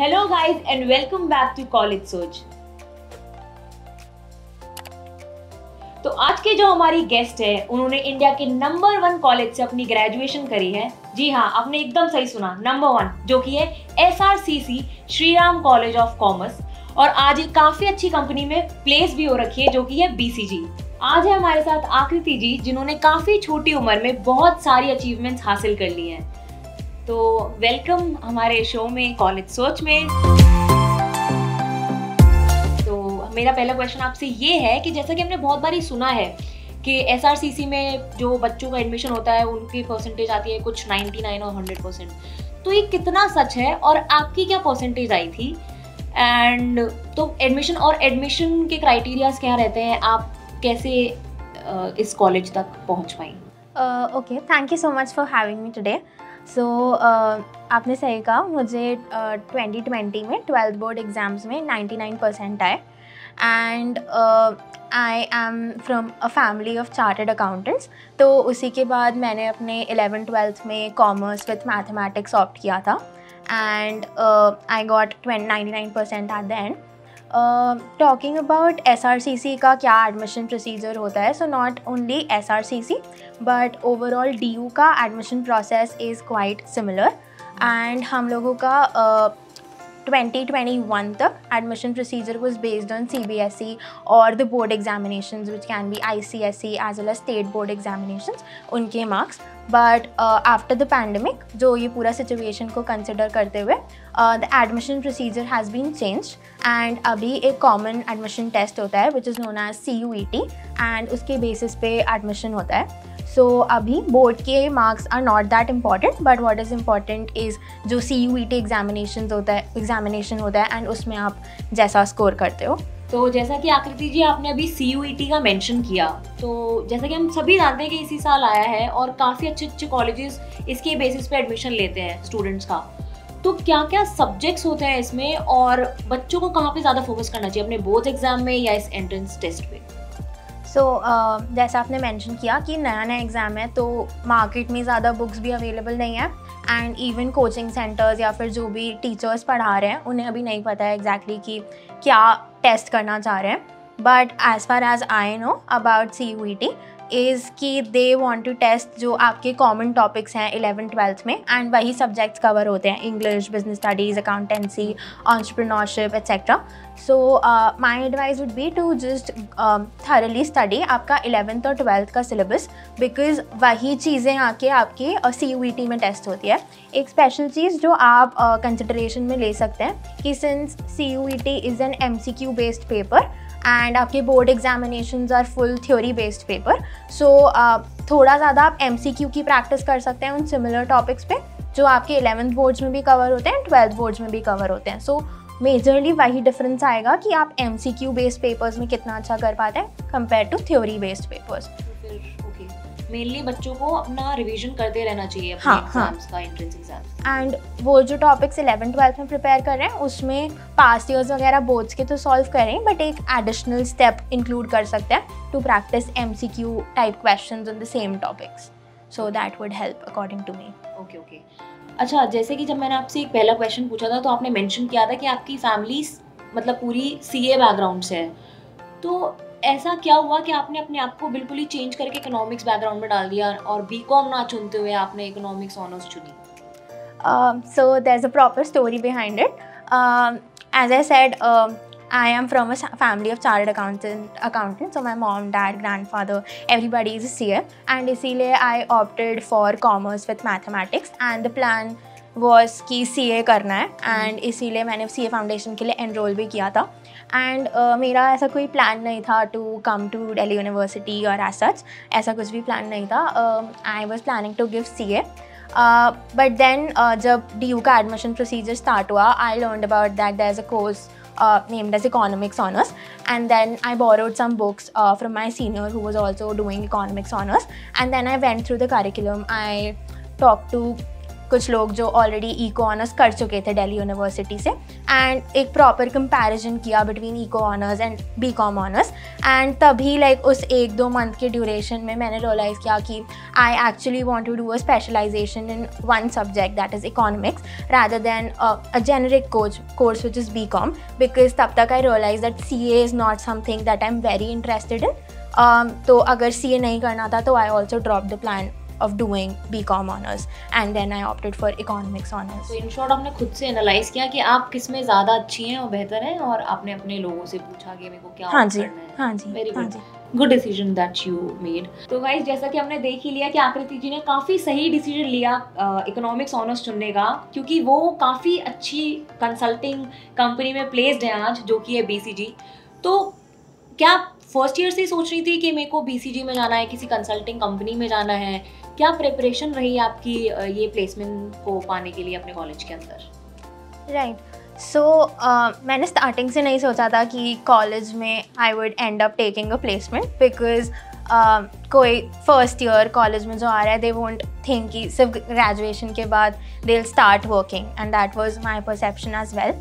Hello guys and welcome back to College Soch. तो आज के जो हमारी गेस्ट है उन्होंने इंडिया के नंबर 1 कॉलेज से अपनी ग्रेजुएशन करी है। जी हाँ, आपने एकदम सही सुना, नंबर 1, जो कि है SRCC Shri Ram college of commerce. और आज एक काफी अच्छी कंपनी में प्लेस भी हो रखी है जो कि है BCG। आज है हमारे साथ आकृति जी, जिन्होंने काफी छोटी उम्र में बहुत सारी अचीवमेंट्स हासिल कर ली हैं। तो वेलकम हमारे शो में, कॉलेज सोच में। तो मेरा पहला क्वेश्चन आपसे ये है कि जैसा कि हमने बहुत बारी सुना है कि SRCC में जो बच्चों का एडमिशन होता है उनकी परसेंटेज आती है कुछ 99 और 100%। तो ये कितना सच है और आपकी क्या परसेंटेज आई थी? एंड तो एडमिशन के क्राइटेरियाज क्या रहते हैं, आप कैसे इस कॉलेज तक पहुंच पाई? Okay, thank you so much for having me today. So आपने सही कहा, मुझे 2020 में 12th बोर्ड एग्ज़ाम्स में 99% आए। And I am from a family of chartered accountants. तो उसी के बाद मैंने अपने 11th-12th में कॉमर्स विथ मैथमेटिक्स ऑप्ट किया था and I got 99% at the end. Talking about SRCC का क्या एडमिशन प्रोसीजर होता है, so not only SRCC but overall DU का admission process is quite similar. And हम लोगों का 2021 तक admission procedure was based on CBSE or the board examinations which can be ICSE as well as state board examinations, उनके marks. But after the pandemic, जो ये पूरा situation को consider करते हुए, the admission procedure has been changed and अभी एक common admission test होता है which is known as CUET and उसके बेसिस पे एडमिशन होता है। सो अभी बोर्ड के marks are not that important, but what is important is जो CUET एग्जामिनेशन होता है एंड उसमें आप जैसा स्कोर करते हो। तो जैसा कि आकृति जी आपने अभी CUET का मेंशन किया, तो जैसा कि हम सभी जानते हैं कि इसी साल आया है और काफ़ी अच्छे अच्छे कॉलेजेस इसके बेसिस पे एडमिशन लेते हैं स्टूडेंट्स का। तो क्या क्या सब्जेक्ट्स होते हैं इसमें और बच्चों को कहाँ पे ज़्यादा फोकस करना चाहिए, अपने बोर्ड एग्जाम में या इस एंट्रेंस टेस्ट पे? सो जैसा आपने मेंशन किया कि नया नया एग्ज़ाम है तो मार्केट में ज़्यादा बुक्स भी अवेलेबल नहीं है एंड इवन कोचिंग सेंटर्स या फिर जो भी टीचर्स पढ़ा रहे हैं उन्हें अभी नहीं पता है एग्जैक्टली कि क्या टेस्ट करना चाह रहे हैं। But as far as I know about CUET is कि दे वांट टू टेस्ट जो आपके कॉमन टॉपिक्स हैं 11th-12th में एंड वही सब्जेक्ट्स कवर होते हैं, English, business studies, accountancy, entrepreneurship etcetera. So my advice would be to just thoroughly study आपका 11th और 12th का सिलेबस, बिकॉज वही चीज़ें आके आपके CUET में टेस्ट होती है। एक स्पेशल चीज़ जो आप कंसिडरेशन में ले सकते हैं कि since CUET is an MCQ based paper and आपके board examinations are full theory based paper, so थोड़ा ज़्यादा आप MCQ की प्रैक्टिस कर सकते हैं उन सिमिलर टॉपिक्स पे जो आपके 11th बोर्ड्स में भी कवर होते हैं, 12th बोर्ड्स में भी कवर होते हैं। सो मेजरली वही डिफरेंस आएगा कि आप MCQ बेस्ड पेपर्स में कितना अच्छा कर पाते हैं compare to theory based papers. Mainly बच्चों को अपना रिवीजन करते रहना चाहिए अपने एग्जाम्स का, एंट्रेंस एग्जाम्स। एंड वो जो टॉपिक्स 11th-12th में प्रिपेयर कर रहे हैं उसमें पास्ट ईयर्स वगैरह बोर्ड्स के तो सॉल्व करें, बट एक एडिशनल स्टेप इंक्लूड कर सकते हैं to practice MCQ type questions on the same topics, so that would help according to me. Okay. अच्छा, जैसे कि जब मैंने आपसे एक पहला क्वेश्चन पूछा था तो आपने मेंशन किया था कि आपकी फैमिली मतलब पूरी CA बैकग्राउंड से है, तो ऐसा क्या हुआ कि आपने अपने आप को बिल्कुल ही चेंज करके इकोनॉमिक्स बैकग्राउंड में डाल दिया और BCom ना चुनते हुए आपने इकोनॉमिक्स ऑनर्स चुनी? So there's a proper story behind it. As I said, I am from a family of chartered accountants. So my mom, dad, grandfather, everybody is a CA, and इसीलिए I opted for commerce with mathematics, and the plan was कि CA करना है and इसीलिए मैंने CA foundation के लिए enrol भी किया था। एंड मेरा ऐसा कोई प्लान नहीं था to come to Delhi University और एज सच ऐसा कुछ भी प्लान नहीं था। I was planning to give CA, but then जब DU का एडमिशन प्रोसीजर स्टार्ट हुआ, I learned about that there is a course named as economics honors, and then I borrowed some books from my senior who was also doing economics honors, and then I went through the curriculum. I talked to कुछ लोग जो already eco honours कर चुके थे Delhi University से, and एक proper comparison किया between eco honours and BCom honours. And तभी लाइक उस 1-2 मंथ के ड्यूरेशन में मैंने रियलाइज़ किया कि I actually want to do a specialisation in one subject, that is economics, rather than a generic course which is BCom, because तब तक I realized that CA is not something that I'm very interested in. तो अगर CA नहीं करना था तो I also dropped the plan of doing BCom honors and then I opted for economics honors. So in short आपने खुद से analyse किया कि आप किस में ज़्यादा अच्छी हैं और बेहतर हैं, और आपने अपने लोगों से पूछा कि मेरे को क्या करना है। हाँ जी, वेरी हाँ गुड, जी। Good decision that you made. तो गाइस जैसा कि हमने देख ही लिया कि आकृति जी ने काफ़ी सही डिसीजन लिया इकोनॉमिक्स ऑनर्स चुनने का, क्योंकि वो काफ़ी अच्छी कंसल्टिंग कंपनी में प्लेस्ड है आज, जो कि है BCG। तो क्या फर्स्ट ईयर से ही सोच रही थी कि मेरे को BCG में जाना है, किसी कंसल्टिंग कंपनी में जाना है? क्या प्रिपरेशन रही आपकी ये प्लेसमेंट को पाने के लिए अपने कॉलेज के अंदर? राइट, सो मैंने स्टार्टिंग से नहीं सोचा था कि कॉलेज में I would and up taking a placement, because कोई फर्स्ट ईयर कॉलेज में जो आ रहा है दे वोंट थिंक कि सिर्फ ग्रेजुएशन के बाद they will start working, and that was my perception as well.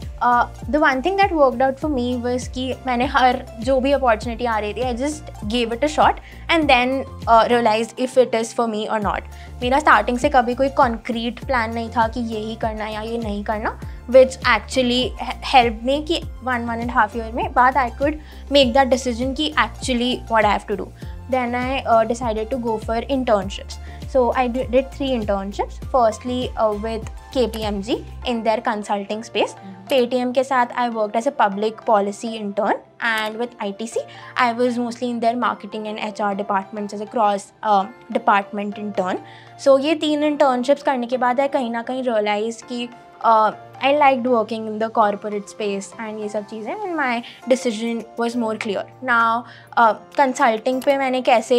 The one thing that worked out for me was कि मैंने हर जो भी अपॉर्चुनिटी आ रही थी I just gave it a shot and then realise if it is for me और not. मेरा स्टार्टिंग से कभी कोई कॉन्क्रीट प्लान नहीं था कि यही करना या ये नहीं करना, which actually helped me कि 1.5 year में बाद I could make that decision कि actually what I have to do. Then I decided to go for internships. So I did 3 internships. Firstly with KPMG in their consulting space. Paytm के साथ I worked as a public policy intern, and with ITC I was mostly in their marketing and HR departments as a cross department intern. So ये 3 internships करने के बाद I कहीं ना कहीं realized कि I liked working in the corporate space and ये सब चीज़ें, and my decision was more clear. Now consulting पे मैंने कैसे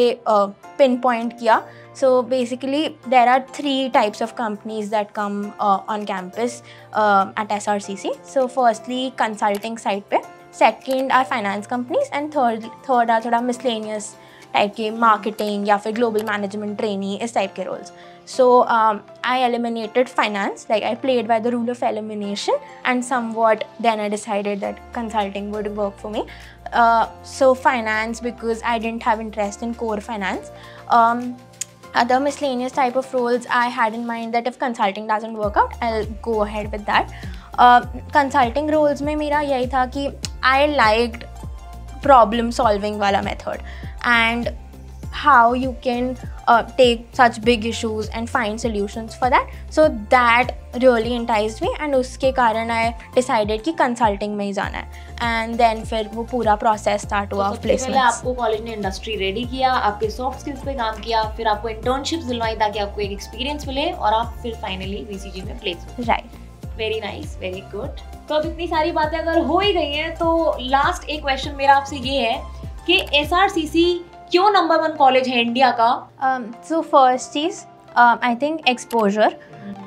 pinpoint किया? So basically there are 3 types of companies that come on campus at SRCC. So firstly consulting side पे, second are finance companies, and third are थोड़ा miscellaneous type के marketing या फिर global management trainee, इस type के roles. So I eliminated finance, like I played by the rule of elimination, and somewhat then I decided that consulting would work for me. So finance, because I didn't have interest in core finance. Other miscellaneous type of roles I had in mind that if consulting doesn't work out, I'll go ahead with that. Consulting roles में मेरा यही था कि I liked problem solving वाला method and how you can take such big issues and find solutions for that. So that really enticed me, and उसके कारण I decided कि consulting में ही जाना है, and then फिर वो पूरा process start हुआ placements. पहले आपको कॉलेज ने इंडस्ट्री रेडी किया, आपके सॉफ्ट स्किल्स पे काम किया, फिर आपको इंटर्नशिप्स दिलवाई ताकि आपको एक एक्सपीरियंस मिले, और आप फिर फाइनली BCG में प्लेस हुए। Right, very nice, very good. तो अब इतनी सारी बातें अगर हो ही गई हैं तो लास्ट एक क्वेश्चन मेरा आपसे ये है कि SRCC क्यों नंबर 1 कॉलेज है इंडिया का? So first cheese I think exposure.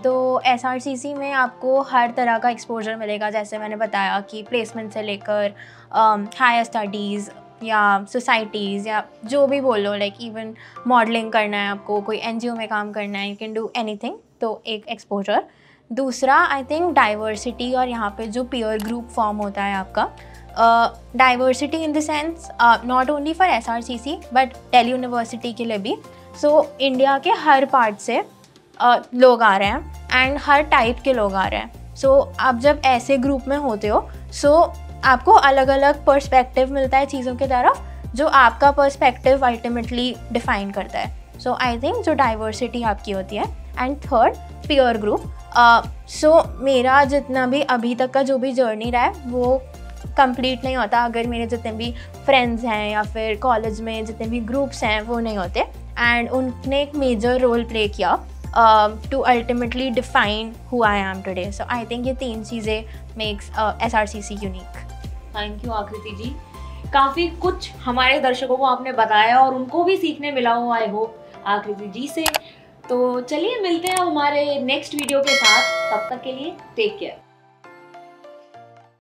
तो SRCC में आपको हर तरह का एक्सपोजर मिलेगा, जैसे मैंने बताया कि प्लेसमेंट से लेकर हायर स्टडीज़ या सोसाइटीज़ या जो भी बोलो, लाइक इवन मॉडलिंग करना है आपको, कोई NGO में काम करना है, यू कैन डू एनीथिंग, तो एक एक्सपोजर। दूसरा आई थिंक डाइवर्सिटी, और यहाँ पे जो पीयर ग्रुप फॉर्म होता है आपका, diversity in the sense not only for SRCC but Delhi university के लिए भी। सो इंडिया के हर पार्ट से लोग आ रहे हैं एंड हर टाइप के लोग आ रहे हैं। सो आप जब ऐसे ग्रुप में होते हो, सो आपको अलग अलग पर्सपेक्टिव मिलता है चीज़ों की तरफ, जो आपका पर्सपेक्टिव अल्टीमेटली डिफाइन करता है। सो आई थिंक जो डाइवर्सिटी आपकी होती है। And third, peer group. So मेरा जितना भी अभी तक का जो भी जर्नी रहा है वो कंप्लीट नहीं होता अगर मेरे जितने भी फ्रेंड्स हैं या फिर कॉलेज में जितने भी ग्रुप्स हैं वो नहीं होते, एंड उनने एक मेजर रोल प्ले किया to ultimately define who I am today. So I think ये 3 चीज़ें makes SRCC unique. Thank you Akriti ji, काफ़ी कुछ हमारे दर्शकों को आपने बताया और उनको भी सीखने मिला हो, आई होप, आकृति जी से। तो चलिए मिलते हैं हमारे नेक्स्ट वीडियो के साथ, तब तक के लिए टेक केयर।